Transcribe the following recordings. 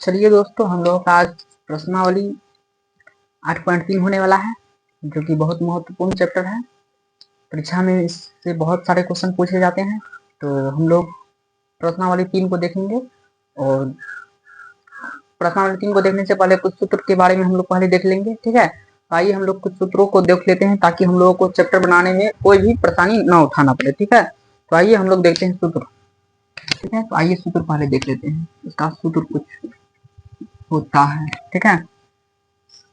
चलिए दोस्तों, हम लोगों का आज प्रश्नावली 8.3 होने वाला है, जो कि बहुत महत्वपूर्ण चैप्टर है। परीक्षा में इससे बहुत सारे क्वेश्चन पूछे जाते हैं। तो हम लोग प्रश्नावली 3 को देखेंगे, और प्रश्नावली 3 को देखने से पहले कुछ सूत्र के बारे में हम लोग पहले देख लेंगे। ठीक है, तो आइए हम लोग कुछ सूत्रों को देख लेते हैं, ताकि हम लोगों को चैप्टर बनाने में कोई भी परेशानी न उठाना पड़े। ठीक है, तो आइए हम लोग देखते हैं सूत्र। ठीक है, तो आइए सूत्र पहले देख लेते हैं। इसका सूत्र कुछ होता है। ठीक है,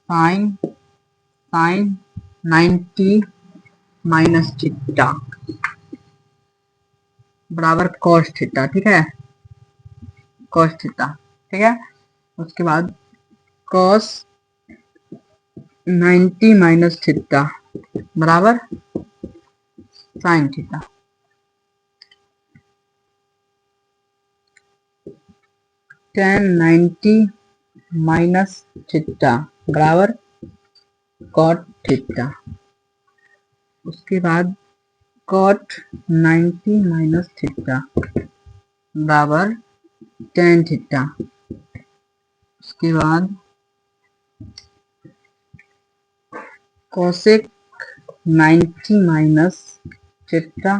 साइन साइन 90 माइनस थीटा बराबर कॉस थीटा। ठीक है, कॉस थीटा। ठीक है, उसके बाद कॉस 90 माइनस थीटा बराबर sine theta. tan 90 minus theta बराबर कॉट थीटा। उसके बाद कॉट 90 माइनस थीटा बराबर tan थीटा। उसके बाद कोसेक 90 माइनस थीटा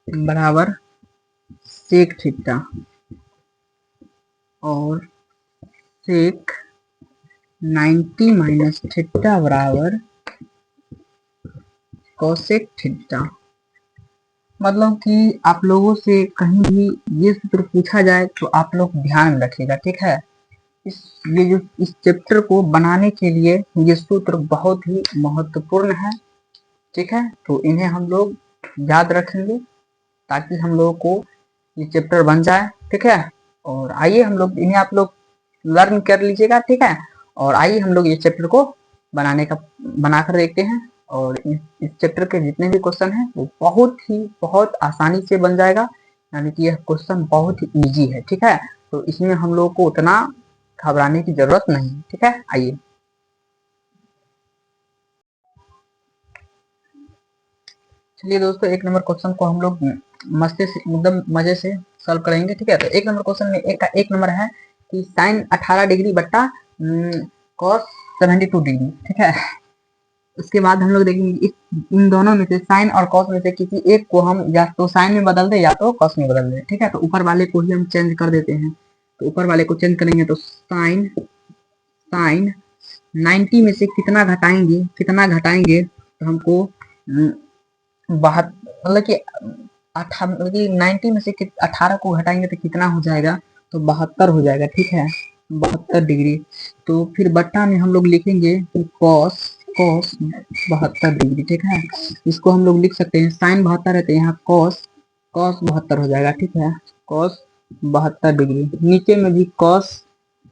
बराबर सेक थीटा, और सेक 90 माइनस थीटा बराबर कोसेक थीटा। मतलब कि आप लोगों से कहीं भी ये सूत्र पूछा जाए तो आप लोग ध्यान रखिएगा। ठीक है, इस चैप्टर को बनाने के लिए ये सूत्र बहुत ही महत्वपूर्ण है। ठीक है, तो इन्हें हम लोग याद रखेंगे, ताकि हम लोगों को ये चैप्टर बन जाए। ठीक है, और आइए हम लोग इन्हें आप लोग लर्न कर लीजिएगा। ठीक है, और आइए हम लोग ये चैप्टर को बनाकर देखते हैं। और इस चैप्टर के जितने भी क्वेश्चन हैं वो बहुत आसानी से बन जाएगा, यानी कि यह क्वेश्चन बहुत ही इजी है। ठीक है, तो इसमें हम लोग को उतना घबराने की जरूरत नहीं। ठीक है, आइए। चलिए दोस्तों, एक नंबर क्वेश्चन को हम लोग मस्ते से एकदम मजे से सॉल्व करेंगे। ठीक है, तो एक नंबर क्वेश्चन में एक नंबर है कि साइन 18 डिग्री बट्टा कॉस 72 डिग्री। ठीक है, उसके बाद हम लोग देखेंगे इन दोनों में से साइन और कॉस में से किसी एक को हम या तो साइन में बदल दे या तो कॉस में बदल दे। ठीक है, तो ऊपर वाले को ही हम चेंज कर देते हैं। तो ऊपर वाले को चेंज करेंगे तो साइन साइन 90 में से कितना घटाएंगे तो हमको मतलब कि 90 में से 18 को घटाएंगे तो कितना हो जाएगा, तो 72 हो जाएगा। ठीक है, 72 डिग्री। तो फिर बट्टा में हम लोग लिखेंगे कि कॉस कॉस 72 डिग्री। ठीक है, इसको हम लोग लिख सकते हैं साइन 72 है, तो यहाँ कॉस कॉस 72 हो जाएगा। ठीक है, कॉस 72 डिग्री। नीचे में भी कॉस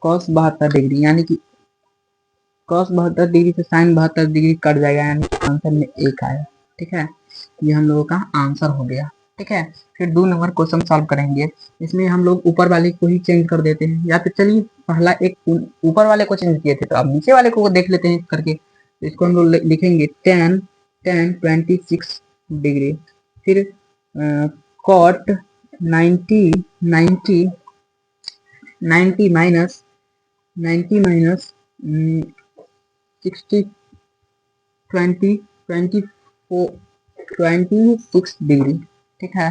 कॉस 72 डिग्री, यानी कि कॉस 72 डिग्री से साइन 72 डिग्री कट जाएगा, यानी आंसर में एक आया। ठीक है, ये हम लोगों का आंसर हो गया। ठीक है, फिर 2 नंबर क्वेश्चन सॉल्व करेंगे। इसमें हम लोग ऊपर वाले को ही चेंज कर देते हैं, या फिर चलिए पहला एक ऊपर वाले को चेंज किए थे, तो अब नीचे वाले को देख लेते हैं करके। तो इसको हम लोग लिखेंगे tan 26 डिग्री। फिर कॉट 90 90 90 माइनस 60 26 डिग्री। ठीक है,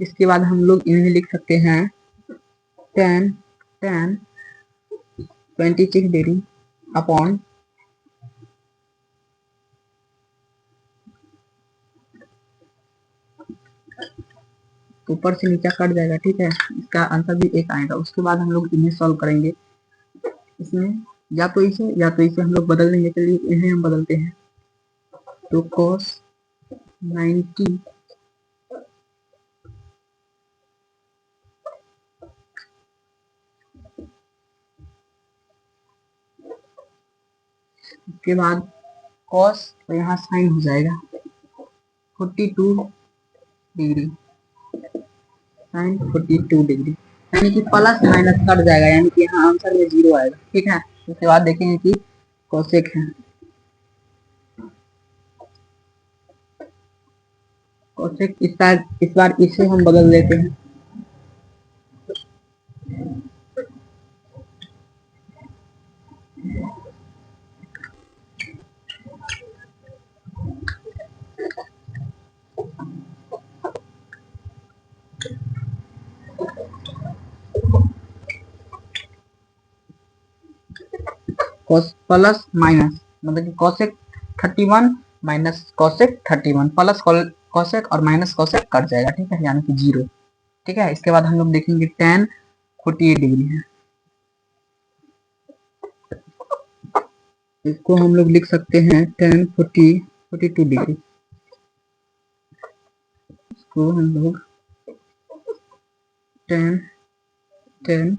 इसके बाद हम लोग इन्हें लिख सकते हैं tan 26 डिग्री अपॉन ऊपर से नीचे कट जाएगा। ठीक है, इसका आंसर भी एक आएगा। उसके बाद हम लोग इन्हें सॉल्व करेंगे। इसमें या तो इसे हम लोग बदल देंगे। चलिए इन्हें हम बदलते हैं, तो cos 90 के बाद cos, तो यहाँ साइन हो जाएगा 42 डिग्री, साइन 42 डिग्री, यानी कि प्लस माइनस कट जाएगा, यानी कि यहाँ आंसर में 0 आएगा। ठीक है, उसके बाद देखेंगे कि कोसेक है, कोसेक इस बार इसे हम बदल देते हैं। cos प्लस माइनस, मतलब कि cosec 31 minus cosec 31 plus cosec और माइनस cosec कट जाएगा, ठीक है, यानी कि 0। ठीक है, इसके बाद हम लोग देखेंगे tan 48 डिग्री है, इसको हम लोग लिख सकते हैं tan 42 डिग्री, इसको हम लोग tan tan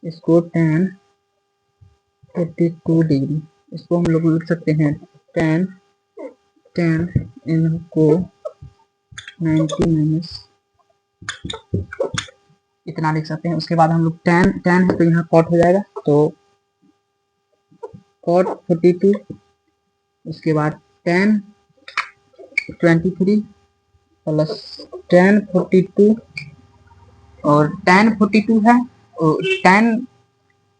इसको tan 42 डिग्री, इसको हम लोग लिख सकते हैं tan इनको 90 माइनस इतना लिख सकते हैं। उसके बाद हम लोग tan है तो यहाँ cot हो जाएगा, तो cot 42, उसके बाद tan 23 प्लस tan 42 और tan 42 है और tan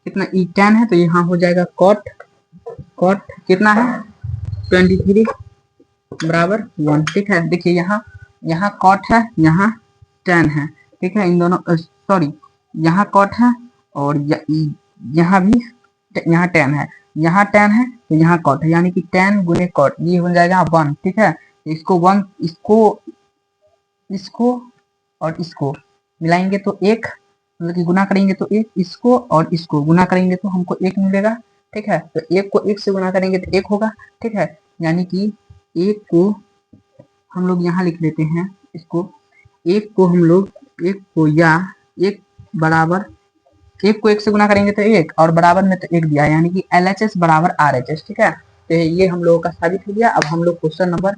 कितना tan है तो यहाँ हो जाएगा cot कितना है 23 बराबर 1। ठीक है, देखिए यहाँ cot है, यहाँ tan है, ठीक है, इन दोनों सॉरी यहाँ cot है और यहाँ भी यहाँ tan है, यहाँ tan है तो यहाँ cot है, यानी कि tan गुने cot ये हो जाएगा 1। ठीक है, इसको 1 इसको और इसको मिलाएंगे तो एक, मतलब कि गुना करेंगे तो एक, इसको और इसको गुना करेंगे तो हमको एक मिलेगा। ठीक है, तो एक को एक से गुना करेंगे तो एक होगा। ठीक है, यानी कि एक को हम लोग यहाँ लिख लेते हैं, इसको एक को हम लोग एक को या एक बराबर एक को एक से गुना करेंगे तो एक और बराबर में तो एक दिया, यानी कि LHS बराबर RHS। ठीक है, तो ये हम लोगों का साबित हो गया। अब हम लोग क्वेश्चन नंबर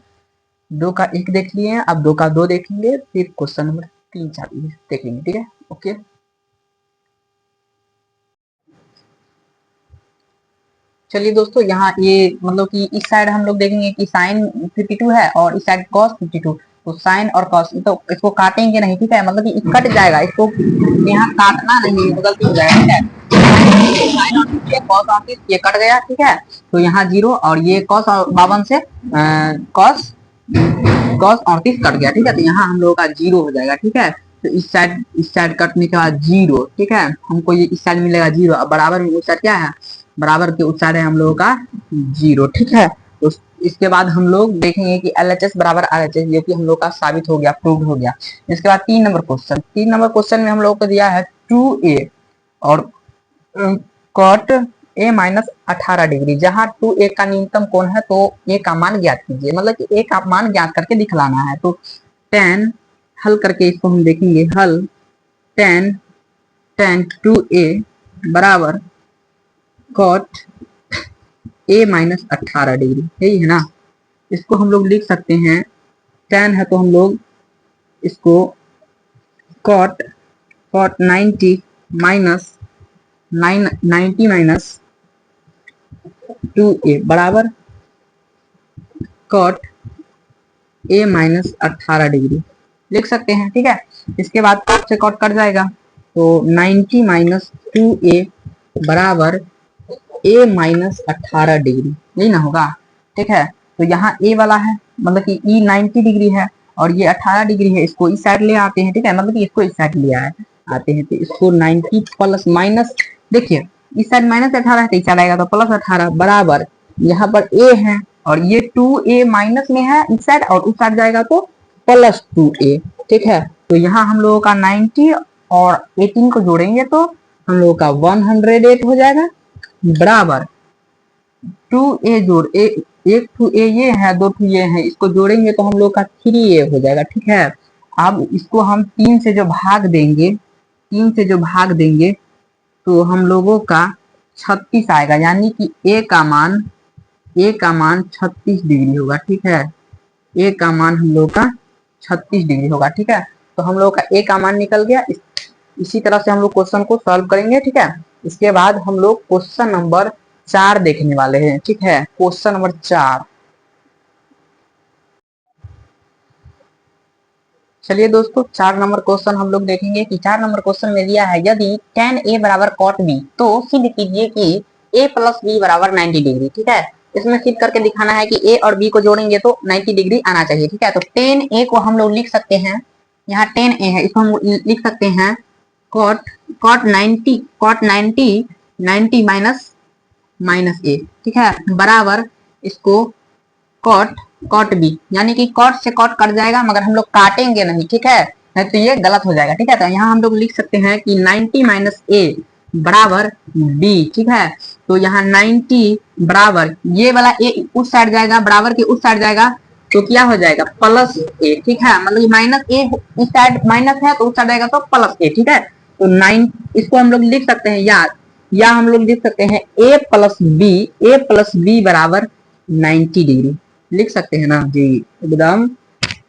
2 का 1 देख लिए हैं, अब 2 का 2 देखेंगे, फिर क्वेश्चन नंबर 3 4 देखेंगे। ठीक है, ओके। चलिए दोस्तों, यहाँ ये मतलब कि इस साइड हम लोग देखेंगे कि साइन 52 है और इस साइड कॉस 52, तो साइन और कॉस तो इसको काटेंगे नहीं। ठीक है, मतलब कि कट जाएगा, इसको यहाँ काटना नहीं, गलती हो जाएगा। ठीक है, कॉस 38 ये कट गया। ठीक है, तो यहाँ 0 और ये कॉस 52 से कॉस 38 कट गया। ठीक है, तो यहाँ हम लोगों का 0 हो जाएगा। ठीक है, तो इस साइड कटने के बाद 0। ठीक है, हमको ये इस साइड मिलेगा 0, अब बराबर में उस साइड क्या है, बराबर के उस साइड है हम लोगों का 0। ठीक है, तो इसके बाद हम लोग देखेंगे कि LHS बराबर RHS, जो कि हम लोग का साबित हो गया, प्रूव हो गया। इसके बाद 3 नंबर क्वेश्चन में हम लोग को दिया है 2a और cot a माइनस 18 डिग्री, जहां 2a का न्यूनतम कोण है तो a का मान ज्ञात कीजिए, मतलब कि a का मान ज्ञात करके दिखलाना है। तो tan हल करके इसको हम देखेंगे, हल tan 2a बराबर cot a माइनस 18 डिग्री, यही है ना। इसको हम लोग लिख सकते हैं, tan है तो हम लोग इसको cot 90 माइनस 90 माइनस 2a बराबर cot a माइनस 18 डिग्री लिख सकते हैं। ठीक है, इसके बाद cot से cot कट जाएगा, तो 90 माइनस 2a बराबर a माइनस 18 डिग्री, यही ना होगा। ठीक है, तो यहाँ a वाला है, मतलब कि e 90 डिग्री है और ये 18 डिग्री है, इसको इस साइड ले आते हैं। ठीक है, मतलब कि इसको इस साइड ले आते हैं, तो इसको 90 प्लस माइनस, देखिए इस साइड माइनस 18 है तो इस साइड आएगा तो प्लस 18 बराबर, यहाँ पर a है और ये 2a माइनस में है इस साइड और उस साइड जाएगा तो प्लस 2a। ठीक है, तो यहाँ हम लोगों का 90 और 18 को जोड़ेंगे तो हम लोगों का 108 हो जाएगा बराबर 2a जोड़ एक टू ए ये है, 2 टू ये है, इसको जोड़ेंगे तो हम लोग का 3a हो जाएगा। ठीक है, अब इसको हम 3 से जो भाग देंगे तो हम लोगों का 36 आएगा, यानी कि a का मान 36 डिग्री होगा। ठीक है, a का मान हम लोग का 36 डिग्री होगा। ठीक है, तो हम लोग का a का मान निकल गया। इसी तरह से हम लोग क्वेश्चन को सॉल्व करेंगे। ठीक है, इसके बाद हम लोग क्वेश्चन नंबर 4 देखने वाले हैं। ठीक है, क्वेश्चन नंबर 4, चलिए दोस्तों 4 नंबर क्वेश्चन हम लोग देखेंगे कि 4 नंबर क्वेश्चन में दिया है, यदि tan a बराबर cot b तो सिद्ध कीजिए कि a प्लस b बराबर 90 डिग्री। ठीक है, इसमें सिद्ध करके दिखाना है कि a और b को जोड़ेंगे तो 90 डिग्री आना चाहिए। ठीक है, तो tan a को हम लोग लिख सकते हैं यहाँ 10a है, इसको हम लिख सकते हैं cot 90 माइनस a, ठीक है, बराबर इसको कॉट बी, यानी कि कॉट से कॉट कट जाएगा मगर हम लोग काटेंगे नहीं, ठीक है, नहीं तो ये गलत हो जाएगा, ठीक है। तो यहाँ हम लोग लिख सकते हैं कि 90 माइनस ए बराबर बी, ठीक है। तो यहाँ 90 बराबर ये वाला ए उस साइड जाएगा, बराबर के उस साइड जाएगा, तो क्या हो जाएगा प्लस ए, ठीक है, मतलब माइनस ए इस साइड माइनस है तो उस साइड जाएगा तो प्लस ए, ठीक है। तो 9 इसको हम लोग लिख सकते हैं या हम लोग लिख सकते हैं ए प्लस बी बराबर 90 डिग्री, लिख सकते हैं ना जी, एकदम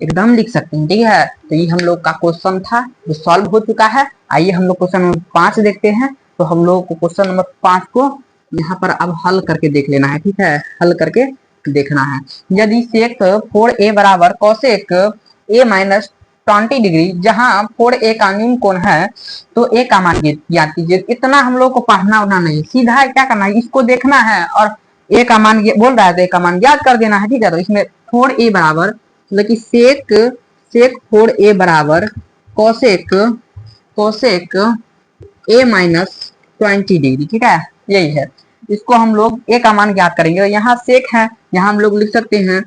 एकदम लिख सकते हैं, ठीक है। तो ये हम लोग का क्वेश्चन था जो सॉल्व हो चुका है। आइए हम लोग क्वेश्चन नंबर 5 देखते हैं। तो हम लोग को क्वेश्चन नंबर 5 को यहाँ पर अब हल करके देख लेना है, ठीक है, हल करके देखना है। यदि सेक 4a बराबर कॉसेक a माइनस 20 डिग्री, जहां 4a का न्यून कोण है, तो a का मान ज्ञात कीजिए। इतना हम लोग को पढ़ना उड़ना नहीं, सीधा क्या करना है, इसको देखना है और ए का मान बोल रहा है तो ए का मान ज्ञात कर देना है, ठीक है। तो इसमें 4a बराबर मतलब कि सेक 4a बराबर कॉसेक a माइनस 20 डिग्री, ठीक है, यही है। इसको हम लोग ए का मान ज्ञात करेंगे। यहाँ सेक है, यहाँ हम लोग लिख सकते हैं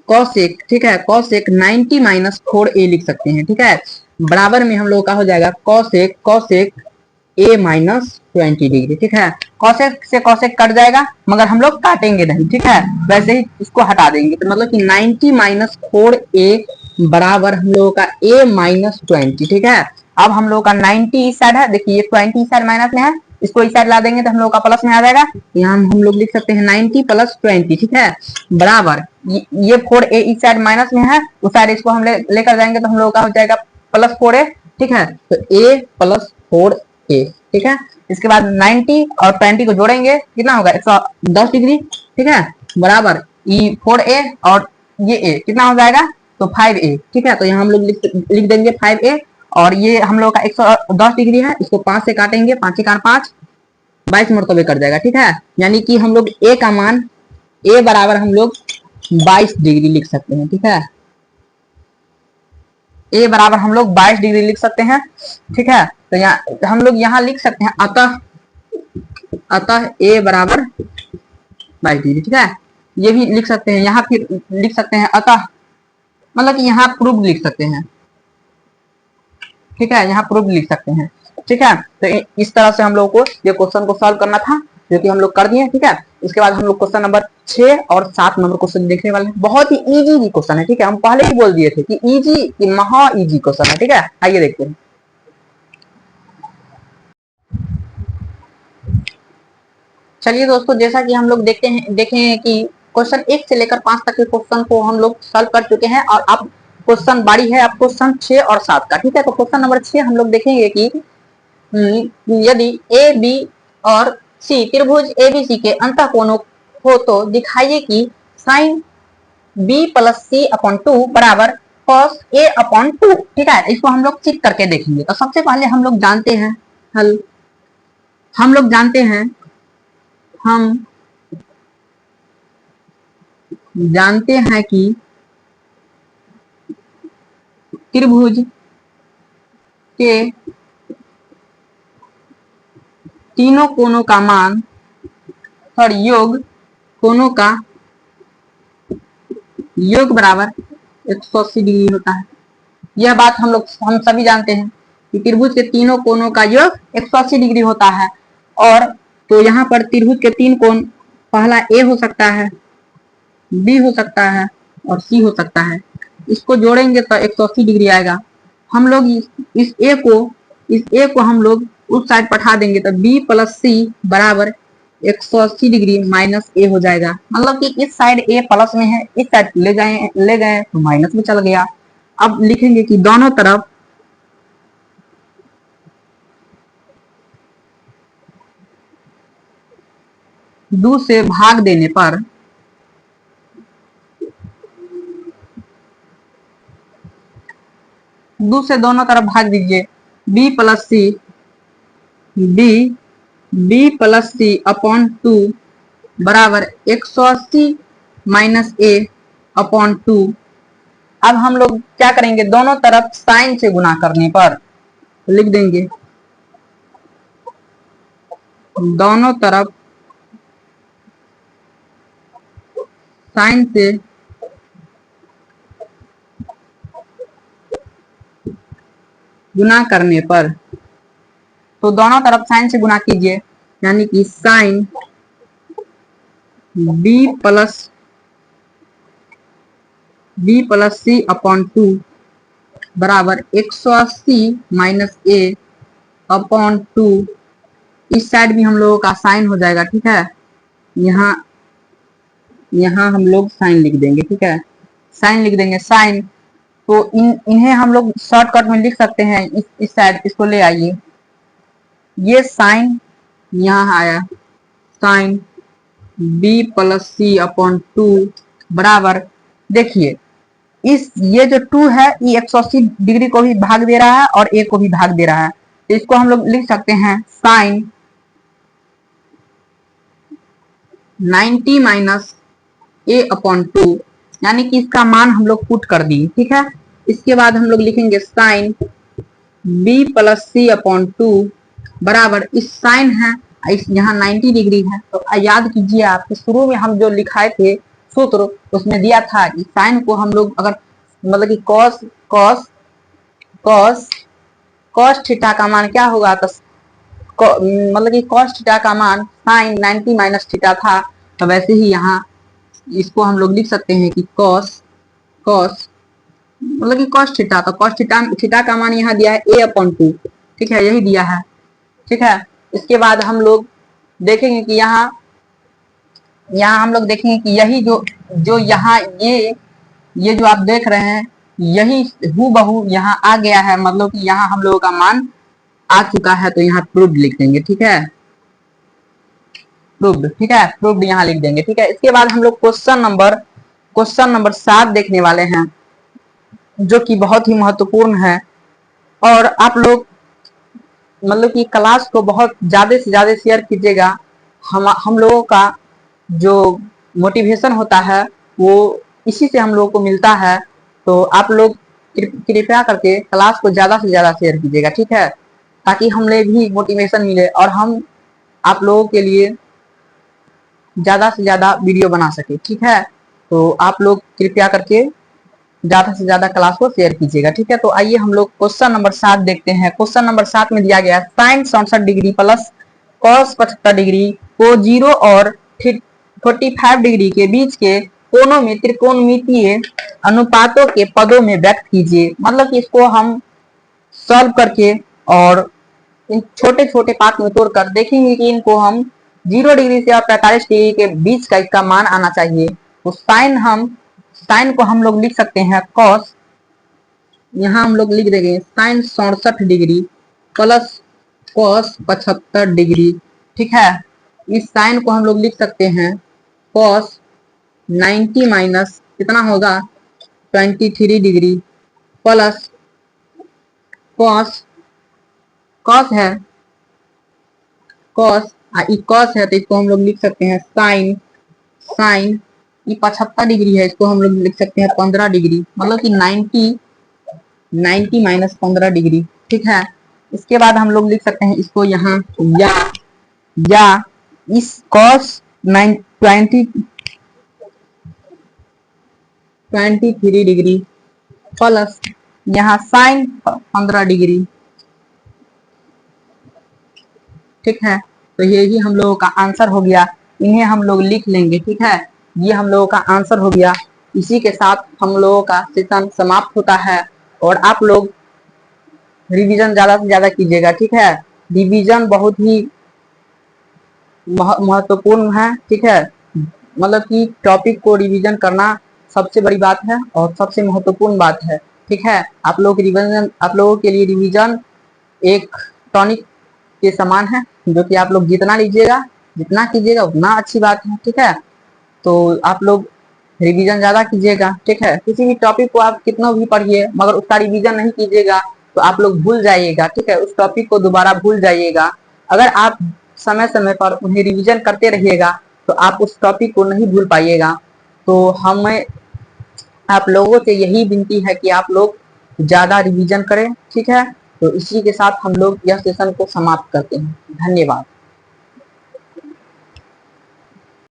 कॉसेक, ठीक है, कॉसेक 90 माइनस 4a लिख सकते हैं, ठीक है, बराबर में हम लोग का हो जाएगा कॉसेक a माइनस 20 डिग्री, ठीक है। कॉसेक से कॉसेक कट जाएगा मगर हम लोग काटेंगे नहीं, ठीक है, वैसे ही इसको हटा देंगे। तो मतलब कि 90 माइनस 4a बराबर हम लोगों का a माइनस 20, ठीक है। अब हम लोग का 90 इस साइड है, देखिए 20 इस साइड माइनस में है, इसको इस साइड ला देंगे तो हम लोग का प्लस में आ जाएगा। यहाँ हम लोग लिख सकते हैं 90 प्लस 20, ठीक है, बराबर ये 4a इस साइड माइनस में है, उस साइड इसको हम लेकर जाएंगे तो हम लोग का हो जाएगा प्लस 4a, ठीक है। तो a प्लस 4a, ठीक है। इसके बाद 90 और 20 को जोड़ेंगे, कितना होगा 110 डिग्री, ठीक है, बराबर 4a और ये a कितना हो जाएगा तो 5a, ठीक है। तो यहाँ हम लोग लिख देंगे 5a और ये हम लोग का 110 डिग्री है, इसको 5 से काटेंगे, 5 से 5 22 मरतबे कट जाएगा, ठीक है। यानी कि हम लोग a का मान a बराबर हम लोग 22 डिग्री लिख सकते हैं, ठीक है, a बराबर हम लोग 22 डिग्री लिख सकते हैं, ठीक है। तो यहाँ हम लोग यहाँ लिख सकते हैं अतः a बराबर 22 डिग्री, ठीक है, ये भी लिख सकते हैं। यहाँ फिर लिख सकते हैं अतः, मतलब कि यहाँ प्रूफ लिख सकते हैं, ठीक है, यहाँ प्रूफ लिख सकते हैं, ठीक है। तो इस तरह से हम लोग को ये क्वेश्चन को सॉल्व करना था, जो कि हम लोग कर दिए, ठीक है। इसके बाद हम लोग क्वेश्चन नंबर 6 और 7 नंबर क्वेश्चन देखने वाले हैं। बहुत ही इजी क्वेश्चन है, ठीक है, हम पहले ही बोल दिए थे कि इजी कि महा इजी क्वेश्चन है, ठीक है। आइए देखते हैं। चलिए दोस्तों, जैसा कि हम लोग देखे हैं कि क्वेश्चन 1 से लेकर 5 तक के क्वेश्चन को हम लोग सॉल्व कर चुके हैं और अब क्वेश्चन बारी है अब क्वेश्चन 6 और 7 का, ठीक है। तो क्वेश्चन नंबर 6 हम लोग देखेंगे कि यदि ए बी और सी त्रिभुज एबीसी के अंतःकोणों हो तो दिखाइए कि साइन बी प्लस सी अपॉन 2 बराबर कॉस ए अपॉन 2, ठीक है। इसको हम लोग चेक करके देखेंगे। तो सबसे पहले हम लोग जानते हैं हल, हम लोग जानते हैं कि त्रिभुज के तीनों कोणों का मान और योग कोणों का योग बराबर 180 डिग्री होता है। यह बात हम सभी जानते हैं कि त्रिभुज के तीनों कोणों का योग 180 डिग्री होता है। और तो यहाँ पर त्रिभुज के 3 कोण, पहला ए हो सकता है, बी हो सकता है और सी हो सकता है। इसको जोड़ेंगे तो 180 डिग्री आएगा। हम लोग इस ए को हम लोग उस साइड पठा देंगे तो बी प्लस सी बराबर 180 डिग्री माइनस ए हो जाएगा। मतलब कि इस साइड ए प्लस में है, इस साइड ले गए तो माइनस में चल गया। अब लिखेंगे कि दोनों तरफ दो से भाग देने पर दो से दोनों तरफ भाग दीजिए, बी प्लस सी अपॉन 2 बराबर 180 माइनस ए अपॉन 2 अब हम लोग क्या करेंगे, दोनों तरफ साइन से गुना करने पर लिख देंगे दोनों तरफ साइन से गुना करने पर, तो दोनों तरफ साइन से गुना कीजिए, यानी कि साइन बी प्लस सी अपॉन 2 बराबर 180 माइनस ए अपॉन 2। इस साइड भी हम लोगों का साइन हो जाएगा, ठीक है। यहाँ यहाँ हम लोग साइन लिख देंगे, ठीक है, साइन लिख देंगे साइन। तो इन्हें हम लोग शॉर्टकट में लिख सकते हैं, इस साइड इसको ले आइए, ये साइन यहाँ आया साइन बी प्लस सी अपॉन 2 बराबर, देखिए इस ये जो 2 है ये 180 डिग्री को भी भाग दे रहा है और ए को भी भाग दे रहा है, तो इसको हम लोग लिख सकते हैं साइन 90 माइनस ए अपॉन 2, यानी कि इसका मान हम लोग पुट कर दिए, ठीक है। इसके बाद हम लोग लिखेंगे साइन बी प्लस सी अपॉन 2 बराबर, इस साइन है इस यहाँ 90 डिग्री है, तो याद कीजिए आप शुरू में हम जो लिखाए थे सूत्र उसमें दिया था कि साइन को हम लोग अगर मतलब कि cos cos cos cos theta का मान क्या होगा, तो मतलब कि कॉस थीटा का मान साइन 90 माइनस थीटा था, तो वैसे ही यहाँ इसको हम लोग लिख सकते हैं कि कॉस कॉस मतलब कि कॉस थीटा, तो कॉस थीटा का मान यहाँ दिया है ए अपॉन 2, ठीक है, यही दिया है, ठीक है। इसके बाद हम लोग देखेंगे कि यहाँ हम लोग देखेंगे कि यही जो यहाँ ये जो आप देख रहे हैं यही हूबहू यहाँ आ गया है, मतलब कि यहाँ हम लोगों का मान आ चुका है, तो यहाँ प्रूव्ड लिख देंगे, ठीक है, प्रूव्ड, ठीक है, प्रूव्ड यहाँ लिख देंगे, ठीक है। इसके बाद हम लोग क्वेश्चन नंबर 7 देखने वाले हैं, जो कि बहुत ही महत्वपूर्ण है, और आप लोग मतलब कि क्लास को बहुत ज्यादा से ज्यादा शेयर कीजिएगा। हम लोगों का जो मोटिवेशन होता है वो इसी से हम लोगों को मिलता है, तो आप लोग कृपया करके क्लास को ज्यादा से ज्यादा शेयर कीजिएगा, ठीक है, ताकि हमें भी मोटिवेशन मिले और हम आप लोगों के लिए ज्यादा से ज्यादा वीडियो बना सके, ठीक है। तो आप लोग कृपया करके ज्यादा से ज्यादा क्लास को शेयर कीजिएगा, ठीक है। तो आइए हम लोग क्वेश्चन नंबर 7 देखते हैं। क्वेश्चन नंबर 7 में दिया गया sine 67 degree plus cos 75 degree को 0 और 45 डिग्री के बीच के कोनों में त्रिकोणमितीय अनुपातों के पदों में व्यक्त कीजिए। मतलब कि इसको हम सॉल्व करके और इन छोटे छोटे पार्ट में तोड़कर देखेंगे कि इनको हम 0 डिग्री से और 45 डिग्री के बीच का इसका मान आना चाहिए। तो साइन को हम लोग लिख सकते हैं कॉस, यहाँ हम लोग लिख देंगे sine 67 degree plus cos 75 degree, ठीक है। इस साइन को हम लोग लिख सकते हैं कॉस 90 माइनस कितना होगा 23 डिग्री प्लस कॉस है कॉस है, तो इसको हम लोग लिख सकते हैं साइन ये 75 डिग्री है, इसको हम लोग लिख सकते हैं 15 डिग्री, मतलब कि 90 माइनस 15 डिग्री, ठीक है। इसके बाद हम लोग लिख सकते हैं इसको यहाँ या इस कॉस 23 डिग्री प्लस यहाँ साइन 15 डिग्री, ठीक है। तो यही हम लोगों का आंसर हो गया, इन्हें हम लोग लिख लेंगे, ठीक है। ये हम लोगों का आंसर हो गया। इसी के साथ हम लोगों का सेशन समाप्त होता है, और आप लोग रिवीजन ज्यादा से ज्यादा कीजिएगा, ठीक है। रिवीजन बहुत ही महत्वपूर्ण है, ठीक है, मतलब कि टॉपिक को रिवीजन करना सबसे बड़ी बात है और सबसे महत्वपूर्ण बात है, ठीक है। आप लोगों के लिए रिवीजन एक टॉनिक के समान है, जो कि आप लोग जितना कीजिएगा उतना अच्छी बात है, ठीक है। तो आप लोग रिवीजन ज्यादा कीजिएगा, ठीक है। किसी भी टॉपिक को आप कितना भी पढ़िए मगर उसका रिवीजन नहीं कीजिएगा तो आप लोग भूल जाइएगा, ठीक है, उस टॉपिक को दोबारा भूल जाइएगा। अगर आप समय समय पर उन्हें रिवीजन करते रहिएगा तो आप उस टॉपिक को नहीं भूल पाइएगा। तो हमें आप लोगों से यही विनती है कि आप लोग ज्यादा रिवीजन करें, ठीक है। तो इसी के साथ हम लोग यह सेशन को समाप्त करते हैं। धन्यवाद।